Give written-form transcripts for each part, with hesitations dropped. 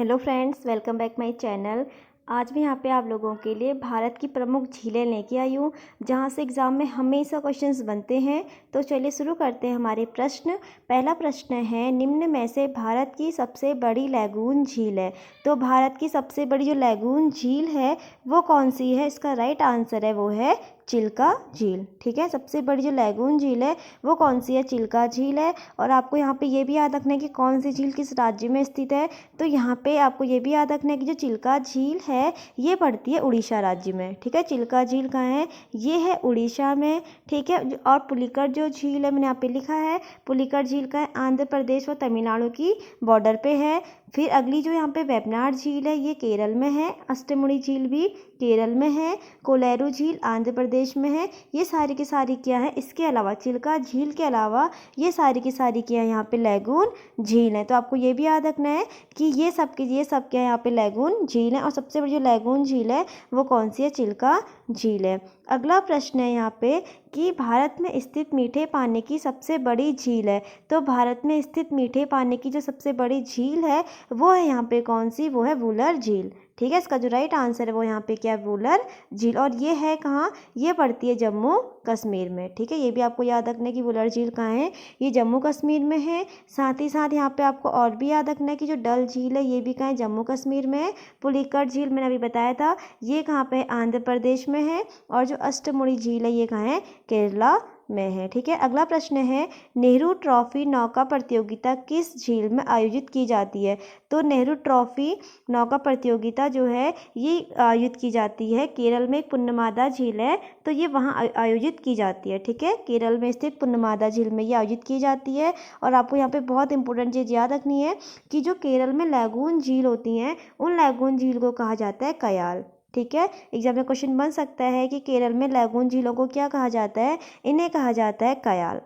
Hello friends, welcome back my channel. आज मैं यहाँ पे आप लोगों के लिए भारत की प्रमुख झीलें लेके आई हूँ, जहाँ से एग्ज़ाम में हमेशा क्वेश्चंस बनते हैं। तो चलिए शुरू करते हैं हमारे प्रश्न। पहला प्रश्न है, निम्न में से भारत की सबसे बड़ी लैगून झील है। तो भारत की सबसे बड़ी जो लैगून झील है वो कौन सी है? इसका राइट आंसर है वो है चिल्का झील। ठीक है, सबसे बड़ी जो लैगून झील है वो कौन सी है? चिल्का झील है। और आपको यहाँ पे ये भी याद रखना है कि कौन सी झील किस राज्य में स्थित है। तो यहाँ पे आपको ये भी याद रखना है कि जो चिल्का झील है ये पड़ती है उड़ीसा राज्य में। ठीक है, चिल्का झील कहाँ है? ये है उड़ीसा में। ठीक है, और पुलिकट जो झील है मैंने यहाँ पे लिखा है, पुलिकट झील का है आंध्र प्रदेश और तमिलनाडु की बॉर्डर पे है। फिर अगली जो यहाँ पे वेबनाड झील है ये केरल में है। अष्टमुड़ी झील भी केरल में है। कोलेरू झील आंध्र प्रदेश में है। ये सारी की सारी क्या है? इसके अलावा चिल्का झील के अलावा ये सारी की सारी क्या है? यहाँ पे लैगून झील है। तो आपको ये भी याद रखना है कि ये सब क्या है? यहाँ पे लैगून झील है। और सबसे बड़ी जो लैगून झील है वो कौन सी है? चिल्का झील है। अगला प्रश्न है यहाँ पे कि भारत में स्थित मीठे पानी की सबसे बड़ी झील है। तो भारत में स्थित मीठे पानी की जो सबसे बड़ी झील है वो है यहाँ पे कौन सी? वो है वुलर झील। ठीक है, इसका जो राइट आंसर है वो यहाँ पे क्या है? वुलर झील। और ये है कहाँ? ये पड़ती है जम्मू कश्मीर में। ठीक है, ये भी आपको याद रखना है कि वुलर झील कहाँ है? ये जम्मू कश्मीर में है। साथ ही साथ यहाँ पे आपको और भी याद रखना है कि जो डल झील है ये भी कहाँ है? जम्मू कश्मीर में है। पुलिकट झील मैंने अभी बताया था, ये कहाँ पे है? आंध्र प्रदेश में है। और जो अष्टमुड़ी झील है ये कहाँ है? केरला में है। ठीक है, अगला प्रश्न है, नेहरू ट्रॉफी नौका प्रतियोगिता किस झील में आयोजित की जाती है? तो नेहरू ट्रॉफी नौका प्रतियोगिता जो है ये आयोजित की जाती है केरल में। एक पुन्नमादा झील है तो ये वहाँ आयोजित की जाती है। ठीक है, केरल में स्थित पुन्नमादा झील में ये आयोजित की जाती है। और आपको यहाँ पे बहुत इंपॉर्टेंट चीज़ याद रखनी है कि जो केरल में लैगून झील होती हैं उन लैगून झील को कहा जाता है कयाल। ठीक है, एग्जाम में क्वेश्चन बन सकता है कि केरल में लैगून झीलों को क्या कहा जाता है? इन्हें कहा जाता है कयाल।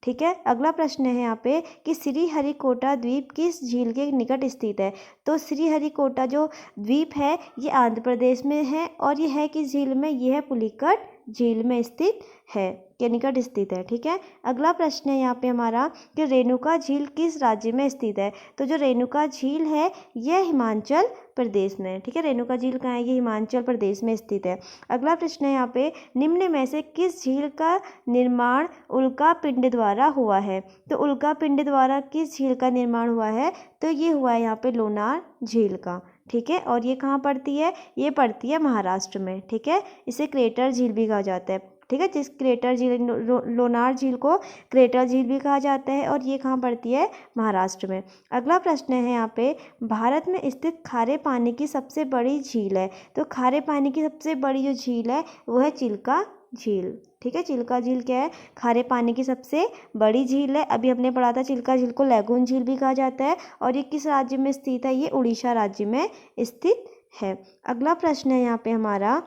ठीक है, अगला प्रश्न है यहाँ पे कि श्रीहरिकोटा द्वीप किस झील के निकट स्थित है? तो श्रीहरिकोटा जो द्वीप है ये आंध्र प्रदेश में है। और ये है किस झील में? ये है पुलिकट झील में स्थित है, के निकट स्थित है। ठीक है, अगला प्रश्न है यहाँ पे हमारा कि रेणुका झील किस राज्य में स्थित है? तो जो रेणुका झील है यह हिमाचल प्रदेश में है। ठीक है, रेणुका झील कहाँ है? ये हिमाचल प्रदेश में स्थित है। अगला प्रश्न है यहाँ पे, निम्न में से किस झील का निर्माण उल्का पिंड द्वारा हुआ है? तो उल्का पिंड द्वारा किस झील का निर्माण हुआ है? तो ये हुआ है यहाँ पे लोनार झील का। ठीक है, और ये कहाँ पड़ती है? ये पड़ती है महाराष्ट्र में। ठीक है, इसे क्रेटर झील भी कहा जाता है। ठीक है, जिस क्रेटर झील लोनार झील को क्रेटर झील भी कहा जाता है। और ये कहाँ पड़ती है? महाराष्ट्र में। अगला प्रश्न है यहाँ पे, भारत में स्थित खारे पानी की सबसे बड़ी झील है। तो खारे पानी की सबसे बड़ी जो झील है वो है चिल्का झील। ठीक है, चिल्का झील क्या है? खारे पानी की सबसे बड़ी झील है। अभी हमने पढ़ा था चिल्का झील को लैगून झील भी कहा जाता है। और ये किस राज्य में स्थित है? ये उड़ीसा राज्य में स्थित है। अगला प्रश्न है यहाँ पे हमारा,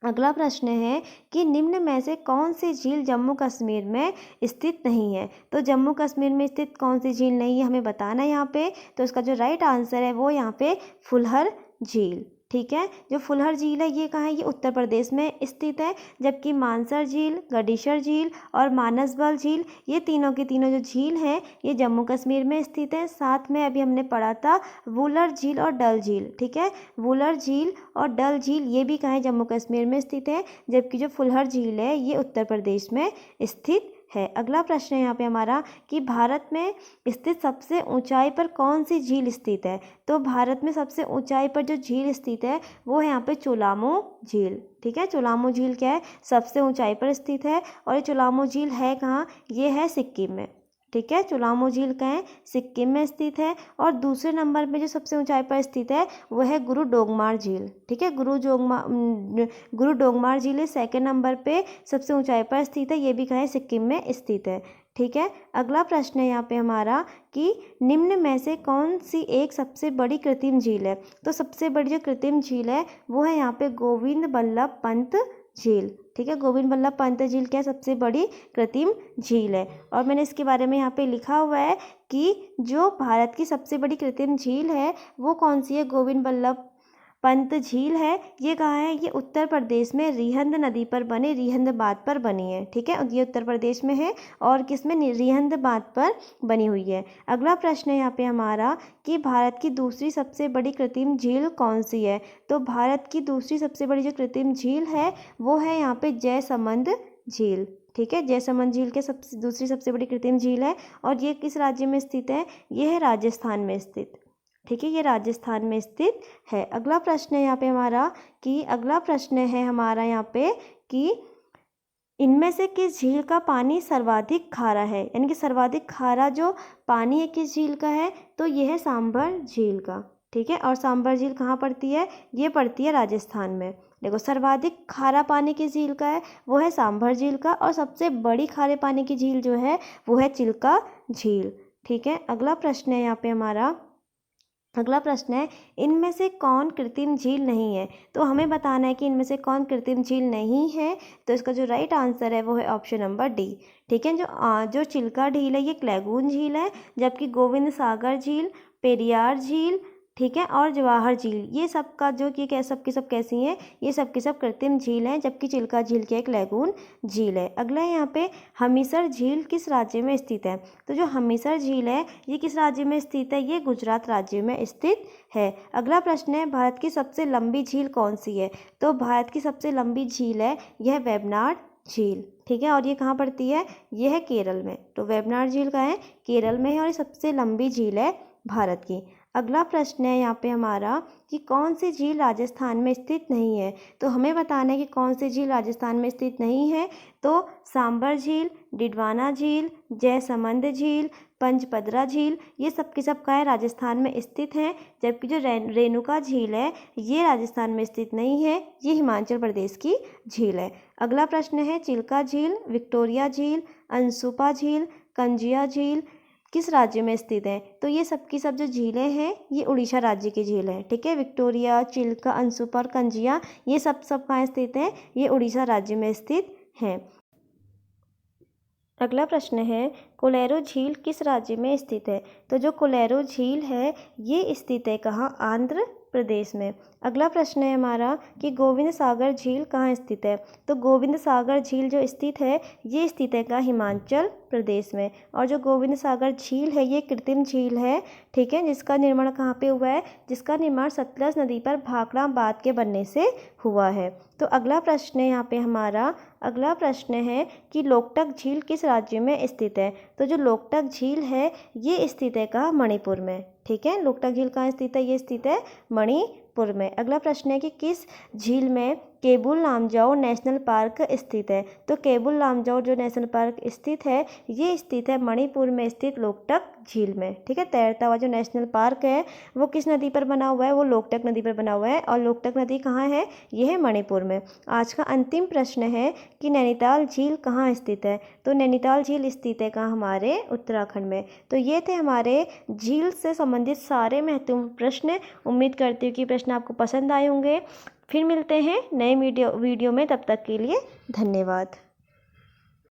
अगला प्रश्न है कि निम्न में से कौन सी झील जम्मू कश्मीर में स्थित नहीं है? तो जम्मू कश्मीर में स्थित कौन सी झील नहीं है हमें बताना है यहाँ पे। तो इसका जो राइट आंसर है वो यहाँ पे फुलहर झील। ठीक है, जो फुलहर झील है ये कहाँ है? ये उत्तर प्रदेश में स्थित है। जबकि मानसर झील, गडीशर झील और मानसबल झील ये तीनों की तीनों जो झील हैं ये जम्मू कश्मीर में स्थित है। साथ में अभी हमने पढ़ा था वुलर झील और डल झील। ठीक है, वुलर झील और डल झील ये भी कहाँ है? जम्मू कश्मीर में स्थित है। जबकि जो फुलहर झील है ये उत्तर प्रदेश में स्थित है। अगला प्रश्न है यहाँ पे हमारा कि भारत में स्थित सबसे ऊंचाई पर कौन सी झील स्थित है? तो भारत में सबसे ऊंचाई पर जो झील स्थित है वो है यहाँ पे चोलामो झील। ठीक है, चोलामो झील क्या है? सबसे ऊंचाई पर स्थित है। और ये चोलामो झील है कहाँ? ये है सिक्किम में। ठीक है, चोलामो झील कहाँ है? सिक्किम में स्थित है। और दूसरे नंबर पे जो सबसे ऊंचाई पर स्थित है वो है गुरु डोंगमार झील। ठीक है, गुरु डोंगमार झील सेकंड नंबर पे सबसे ऊंचाई पर स्थित है। ये भी कहाँ है? सिक्किम में स्थित है। ठीक है, अगला प्रश्न है यहाँ पे हमारा कि निम्न में से कौन सी एक सबसे बड़ी कृत्रिम झील है? तो सबसे बड़ी जो कृत्रिम झील है वो है यहाँ पे गोविंद बल्लभ पंत झील। ठीक है, गोविंद बल्लभ पंत झील क्या सबसे बड़ी कृत्रिम झील है। और मैंने इसके बारे में यहाँ पे लिखा हुआ है कि जो भारत की सबसे बड़ी कृत्रिम झील है वो कौन सी है? गोविंद बल्लभ पंत झील है ये कहाँ है, ये उत्तर प्रदेश में रिहंद नदी पर बने रिहंद बांध पर बनी है। ठीक है, ये उत्तर प्रदेश में है और किसमें, रिहंद बांध पर बनी हुई है। अगला प्रश्न है यहाँ पे हमारा कि भारत की दूसरी सबसे बड़ी कृत्रिम झील कौन सी है। तो भारत की दूसरी सबसे बड़ी जो कृत्रिम झील है वो है यहाँ पे जयसमंद झील। ठीक है, जयसमंद झील के दूसरी सबसे बड़ी कृत्रिम झील है और ये किस राज्य में स्थित है, ये है राजस्थान में स्थित। ठीक है, ये राजस्थान में स्थित है। अगला प्रश्न है यहाँ पे हमारा कि इनमें से किस झील का पानी सर्वाधिक खारा है, यानी कि सर्वाधिक खारा जो पानी है किस झील का है, तो ये है सांभर झील का। ठीक है, और सांभर झील कहाँ पड़ती है, ये पड़ती है राजस्थान में। देखो, सर्वाधिक खारा पानी किस झील का है, वो है सांभर झील का, और सबसे बड़ी खारे पानी की झील जो है वो है चिल्का झील। ठीक है, अगला प्रश्न है यहाँ पे हमारा, अगला प्रश्न है इनमें से कौन कृत्रिम झील नहीं है। तो हमें बताना है कि इनमें से कौन कृत्रिम झील नहीं है। तो इसका जो राइट आंसर है वो है ऑप्शन नंबर डी। ठीक है, जो चिल्का झील है ये लैगून झील है, जबकि गोविंद सागर झील, पेरियार झील, ठीक है, और जवाहर झील ये सब का जो कि सब की सब कैसी हैं, ये सब की सब कृत्रिम झील हैं, जबकि चिल्का झील की एक लैगून झील है। अगला है यहाँ पे हमीरसर झील किस राज्य में स्थित है। तो जो हमीरसर झील है ये किस राज्य में स्थित है, ये गुजरात राज्य में स्थित है। अगला प्रश्न है भारत की सबसे लंबी झील कौन सी है। तो भारत की सबसे लंबी झील है यह वेबनाड झील। ठीक है, और ये कहाँ पड़ती है, ये है केरल में। तो वेबनाड झील कहाँ है, केरल में है और ये सबसे लंबी झील है भारत की। अगला प्रश्न है यहाँ पे हमारा कि कौन सी झील राजस्थान में स्थित नहीं है। तो हमें बताना है कि कौन सी झील राजस्थान में स्थित नहीं है। तो सांबर झील, डिडवाना झील, जयसमंद झील, पंचपदरा झील ये सब की सब का है राजस्थान में स्थित हैं, जबकि जो रेणुका झील है ये राजस्थान में स्थित नहीं है, ये हिमाचल प्रदेश की झील है। अगला प्रश्न है चिल्का झील, विक्टोरिया झील, अंसुपा झील, कंजिया झील किस राज्य में स्थित है। तो ये सब की सब जो झीलें हैं ये उड़ीसा राज्य की झील है। ठीक है, विक्टोरिया, चिल्का, अंसुपा और कंजिया ये सब कहाँ स्थित हैं, ये उड़ीसा राज्य में स्थित हैं। अगला प्रश्न है कोलेरो झील किस राज्य में स्थित है। तो जो कोलेरो झील है ये स्थित है कहाँ, आंध्र प्रदेश में। अगला प्रश्न है हमारा कि गोविंद सागर झील कहाँ स्थित है। तो गोविंद सागर झील जो स्थित है ये स्थित है कहाँ, हिमाचल प्रदेश में। और जो गोविंद सागर झील है ये कृत्रिम झील है। ठीक है, जिसका निर्माण कहाँ पे हुआ है, जिसका निर्माण सतलज नदी पर भाखड़ा बांध के बनने से हुआ है। तो अगला प्रश्न है यहाँ पे हमारा, अगला प्रश्न है कि लोकटक झील किस राज्य में स्थित है। तो जो लोकटक झील है ये स्थित है कहाँ, मणिपुर में। ठीक है, लोकटक झील कहाँ स्थित है, ये स्थित है मणिपुर में। अगला प्रश्न है कि किस झील में केबुल लामजाओ नेशनल पार्क स्थित है। तो केबुल लामजाओ जो नेशनल पार्क स्थित है ये स्थित है मणिपुर में स्थित लोकटक झील में। ठीक है, तैरता हुआ जो नेशनल पार्क है वो किस नदी पर बना हुआ है, वो लोकटक नदी पर बना हुआ है, और लोकटक नदी कहाँ है, ये है मणिपुर में। आज का अंतिम प्रश्न है कि नैनीताल झील कहाँ स्थित है। तो नैनीताल झील स्थित है कहाँ, हमारे उत्तराखंड में। तो ये थे हमारे झील से संबंधित सारे महत्वपूर्ण प्रश्न। उम्मीद करती हूँ कि प्रश्न आपको पसंद आए होंगे। फिर मिलते हैं नए वीडियो में, तब तक के लिए धन्यवाद।